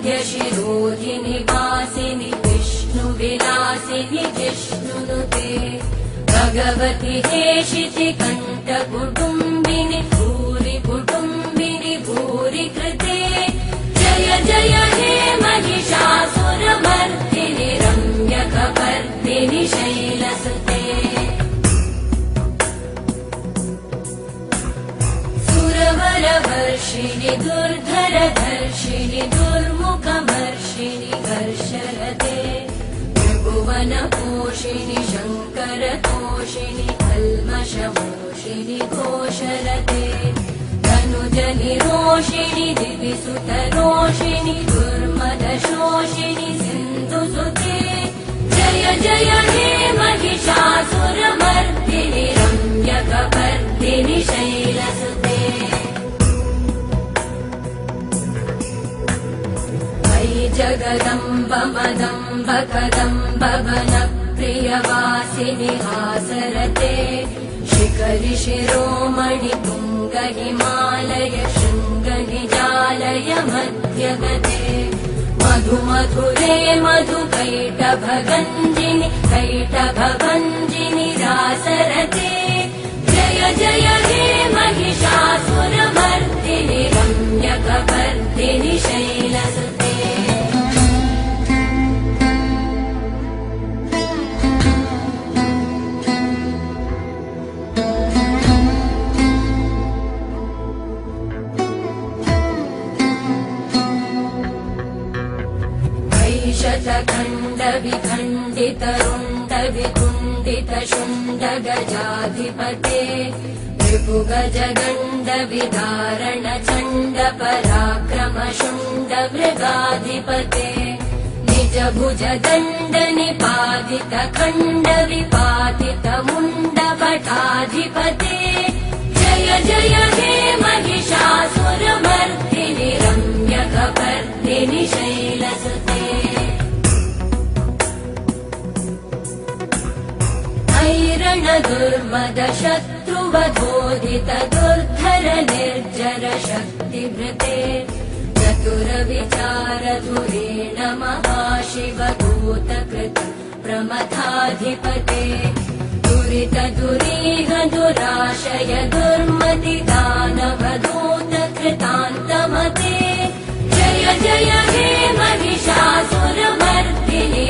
वरविन्ध्यशिरोधिनि वासिनि विष्णुविलासिनि जिष्णुनुते भगवति हेशिति कण्ठकुटुम्बिनि भूरि कुटुम्बिनि भूरि कृते जय जय हे महिषासुरमर्दिनि रम्यकपर्दिनि शैलसुते सुरवरवर्षिणि दुर्धरधर्षिणि दुर्मुखमर्षिणि हर्षरते त्रिभुवनपोषिणि शङ्करतोषिणि कल्मषमोषिणि घोषरते धनुजनिरोषिणि दिविसुतरोषिणि दुर्मदशोषिणि सिन्धुसुते जय जय हे महिषासुरमर्दिनि रम्यकपर्दिनि शैलसुते मयि जगदम्ब मदम्ब कदम्ब वनप्रियवासिनि हासरते शिखरि शिरोमणि तुङ्ग हिमालय शृङ्ग निजालय मध्यगते मधुमधुरे मधुकैटभगञ्जिनि कैटभभञ्जिनि रासरते जय जय हे महिषासुरमर्दिनि रम्यकपर्दिनि शैलसुते शतखण्ड विखण्डित रुण्ड विकुण्डित शुण्ड गजाधिपते रिपुगजगण्ड विदारण चण्ड पराक्रम शुण्ड मृगाधिपते निज भुज दण्ड निपातित खण्ड विपातित मुण्ड भटाधिपते जय जय हे महिषासुरमर्दिनि रम्यकपर्दिनि शैलसुते ऐरण दुर्मद शत्रुवधोदित दुर्धर निर्जर शक्तिभृते चतुर विचार धुरेण महाशिवभूत कृत प्रमथाधिपते दुरित दुरीह दुराशय दुर्मति दानवधूत कृतान्तमते जय जय हे महिषासुरमर्दिनि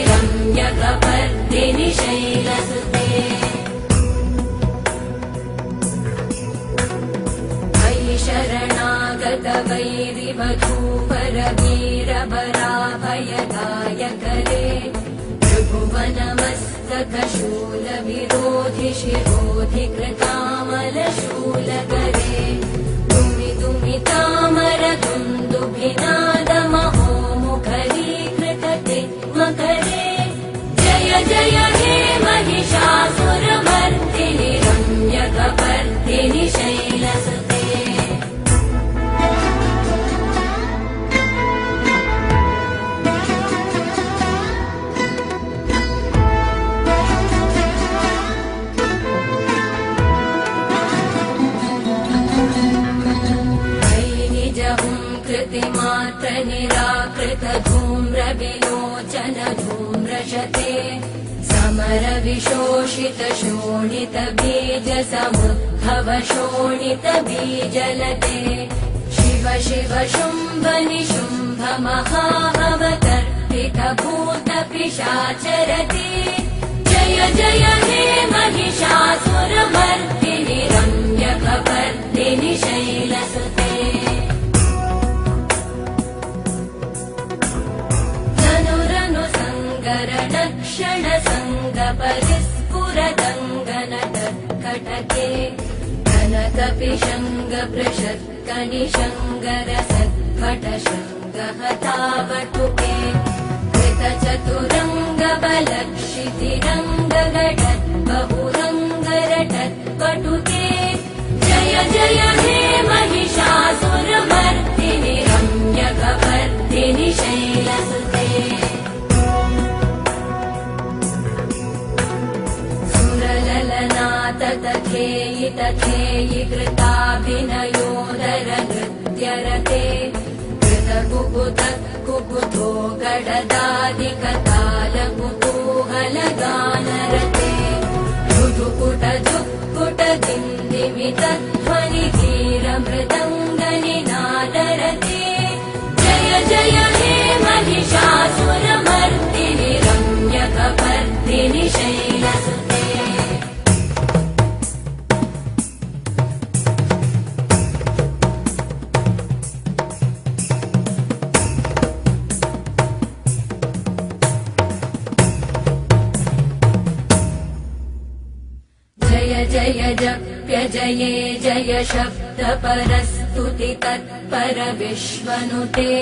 रम्यकपर्दिनि शैलसुते शरणागत वैरिवधूवर वीरबराभयदायकरे त्रिभुवनमस्तक शूल विरोधि शिरोधि कृतामल शूलकरे दुमि दुमि तामर दुन्दुभिनाद महोमुखरीकृत मकरे जय जय हे महिषासुरमर्दिनि रम्यकपर्दिनि शैलसुते मात्र निराकृत धूम्र विलोचन धूम्रशते समर विशोषित शोणित बीज समुद्भव शोणित बीजलते शिव शिव शुम्भ निशुम्भ महाभवतर्पित भूत पिशाचरते जय जय हे महिषासुरमर्दिनि रम्यकपर्दिनि शैलसुते क्षण संग परिस्फुरदङ्गनट कटके कनकपिशङ्ग पृषत्कनिशङ्ग रसद्भट शङ्ग हतावटुके कृत चतुरङ्ग बलक्षितिरङ्ग घटत् बहुरङ्ग रटत् पटुके जय जय हे महिषासुरमर्दिनि रम्यकपर्दिनि शैलसुते तथेयि तथेयि कृताभिनयोदर नृत्यरते कृतकुकुत कडादिकतालकुतूहलगानरते मृदुकुट जुक्कुट दिन्दिमितध्वनि धीरमृदङ्गनिनादरते जय जय हे महिषासुरमर्दिनि रम्यकपर्दिनि शैलसुते जय जप्य जये जय शब्द परस्तुति तत्पर विश्वनुते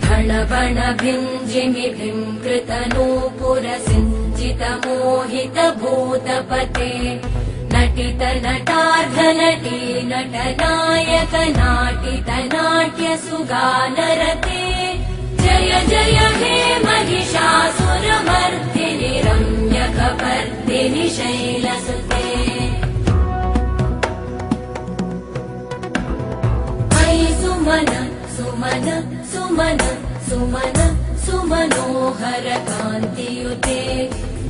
भण बण भिञ्जिमि भिङ्कृत नूपुर सिञ्चित मोहित भूतपते नटित नटार्ध नटी नटनायक नाटित नाट्य सुगानरते जय जय हे महिषासुरमर्दिनि रम्यकपर्दिनि शैलसुते सुमन सुमन सुमन सुमन सुमनोहर कान्तियुते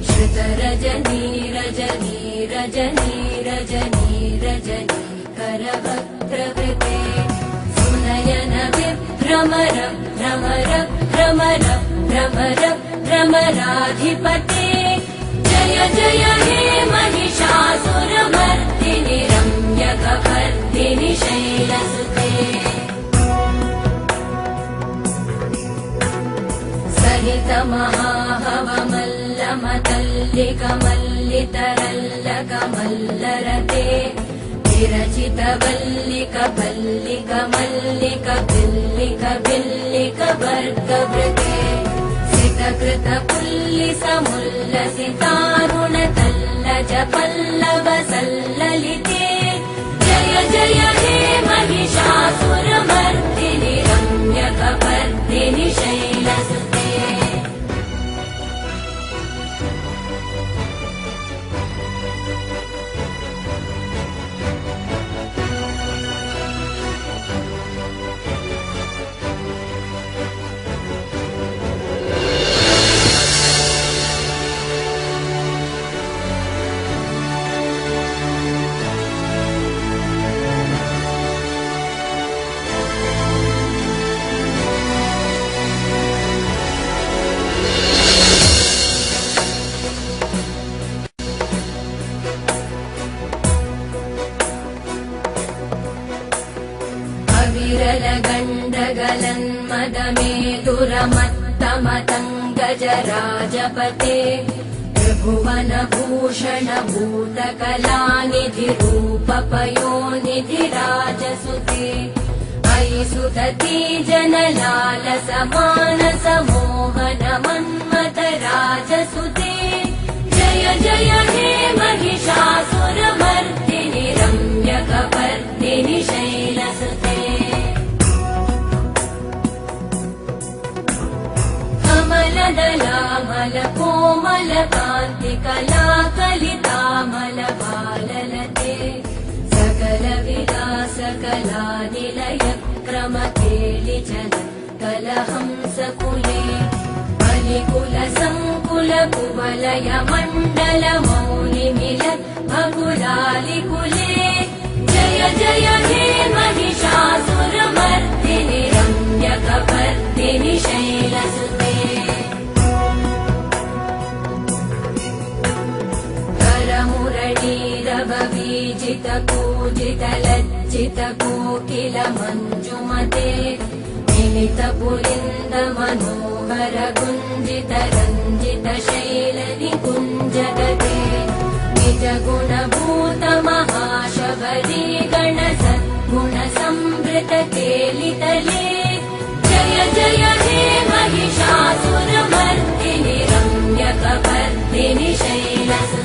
श्रुत रजनी रजनी रजनी रजनी रजनी करवक्त्रवृते सुनयन विभ्रमर भ्रमर भ्रमर भ्रमर भ्रमराधिपते जय जय हे महिषासुरमर्दिनि रम्यकपर्दिनि शैलसुते सहित महाहवमल्लमतल्लिकमल्लितरल्लकमल्लरते विरचित वल्लिक वल्लिक मल्लिक बिल्लिक बिल्लिक वर्गवृते सितकृत पुल्लिसमुल्लसितारुण तल्लज पल्लव सल्ललिते जय जय हे महिषासुरमर्दिनि रम्यकपर्दिनि शैलसुते गजराजपते त्रिभुवनभूषण भूतकलानिधि रूपपयोनिधिराजसुते अयि सुदती जनलालस मानस मोहन मन्मथ राजसुते जय जय हे महिषासुरमर्दिनि रम्यकपर्दिनि शैलसुते कमलदलामल कोमल कान्ति कला कलितामल बाललते सकल विलास कला निलय क्रम केलि चल कलहंस कुले बलिकुल संकुल कुवलय मण्डल मौनि मिलत् भकुलालि कुले जय जय हे महिषासुरमर्दिनि रम्यकपर्दिनि शैलसुते करमुरलीरववीजित पूजित लज्जित कोकिल मञ्जुमते मिलित पुलिन्द मनोहर गुञ्जित रञ्जित शैल निकुञ्जगते निज गुणभूत महाशबरी गण सद्गुण संवृत केलितले जय जय हे महिषासुरमर्दिनि रम्यकपर्दिनि शैलसुते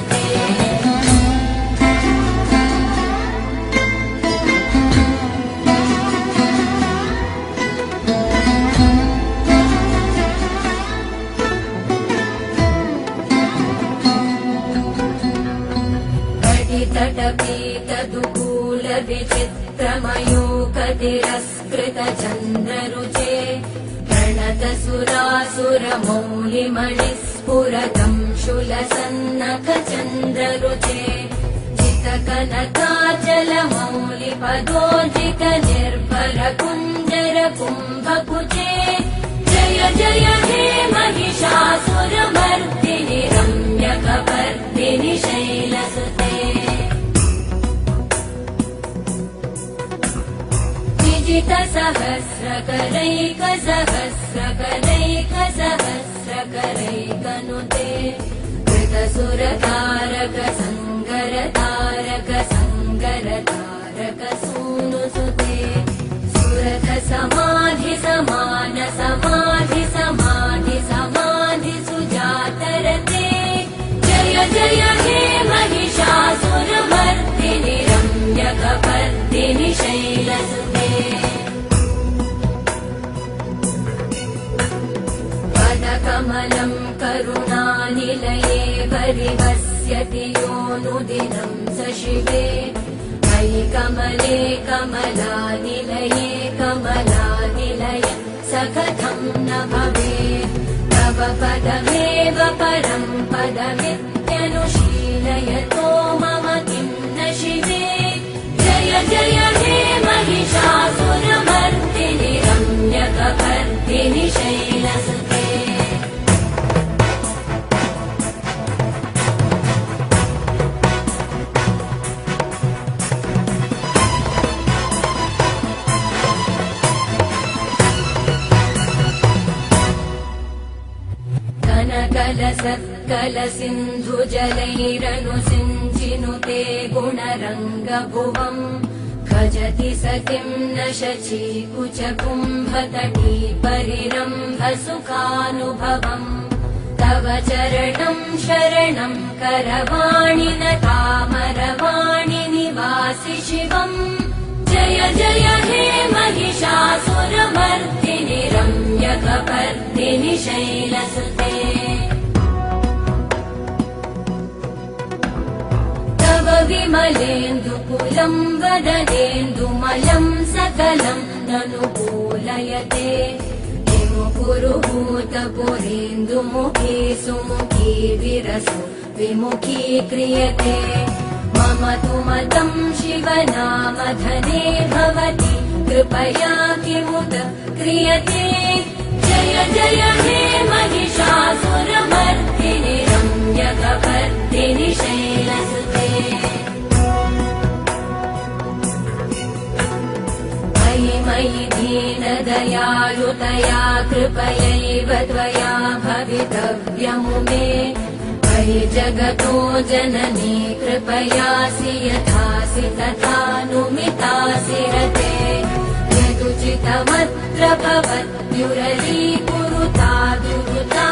तटपीतदुकूल विचित्रमयूख तिरस्कृत चन्द्ररुचे प्रणत सुरासुरमौलिमणिस्फुरतं शूलसन्नखचन्द्ररुचे जितकनकाचलमौलिपदोर्जित निर्भरकुञ्जरकुम्भकुचे जय जय हे महिषासुरमर्दिनि रम्यकपर्दिनि शैलसुते विजितसहस्रकरैकसहस्रकरैकसहस्रकरैकनुते कृतसुरतारक सङ्गरतारक सङ्गरतारक सूनुसुते सुरथ समाधि समान समाधि समाधि समाधि सुजातरते जय जय हे महिषासुरमर्दिनि रम्यकपर्दिनि शैलसुते पदकमलं करुणानिलये परिवस्यति योऽनुदिनं स शिवे मयि कमले कमलानिलये कमलानिलय स कथं न भवेत् तव पदमेव परं पदमित्यनुशीलयतो मम किं न शिवे जय जय हे महिषासुरमर्दिनि रम्यकपर्दिनि शैलसुते कलसिन्धुजलैरनुसिञ्चिनुते गुणरङ्गभुवम् भजति स किं न शचीकुचकुम्भतटी परिरम्भसुखानुभवम् तव चरणं शरणं करवाणि न तामरवाणि निवासि शिवम् जय जय हे महिषासुरमर्दिनि रम्यकपर्दिनि शैलसुते तव विमलेन्दुकुलं वदनेन्दुमलं सकलं ननुकूलयते पुरुहूतपुरेन्दुमुखी सुमुखी विरसो विमुखी क्रियते मम तु मतं शिवनामधने भवति कृपया किमुत क्रियते जय जय हे महिषासुरमर्दिनि रम्यकपर्दिनि शैलसुते मयि दीनदयालुतया कृपयैव त्वया भवितव्यमुमे मयि जगतो जननी कृपयासि यथासि तथानुमितासि रते यदुचितमत्र भवत्युरलीकुरुता दुरुता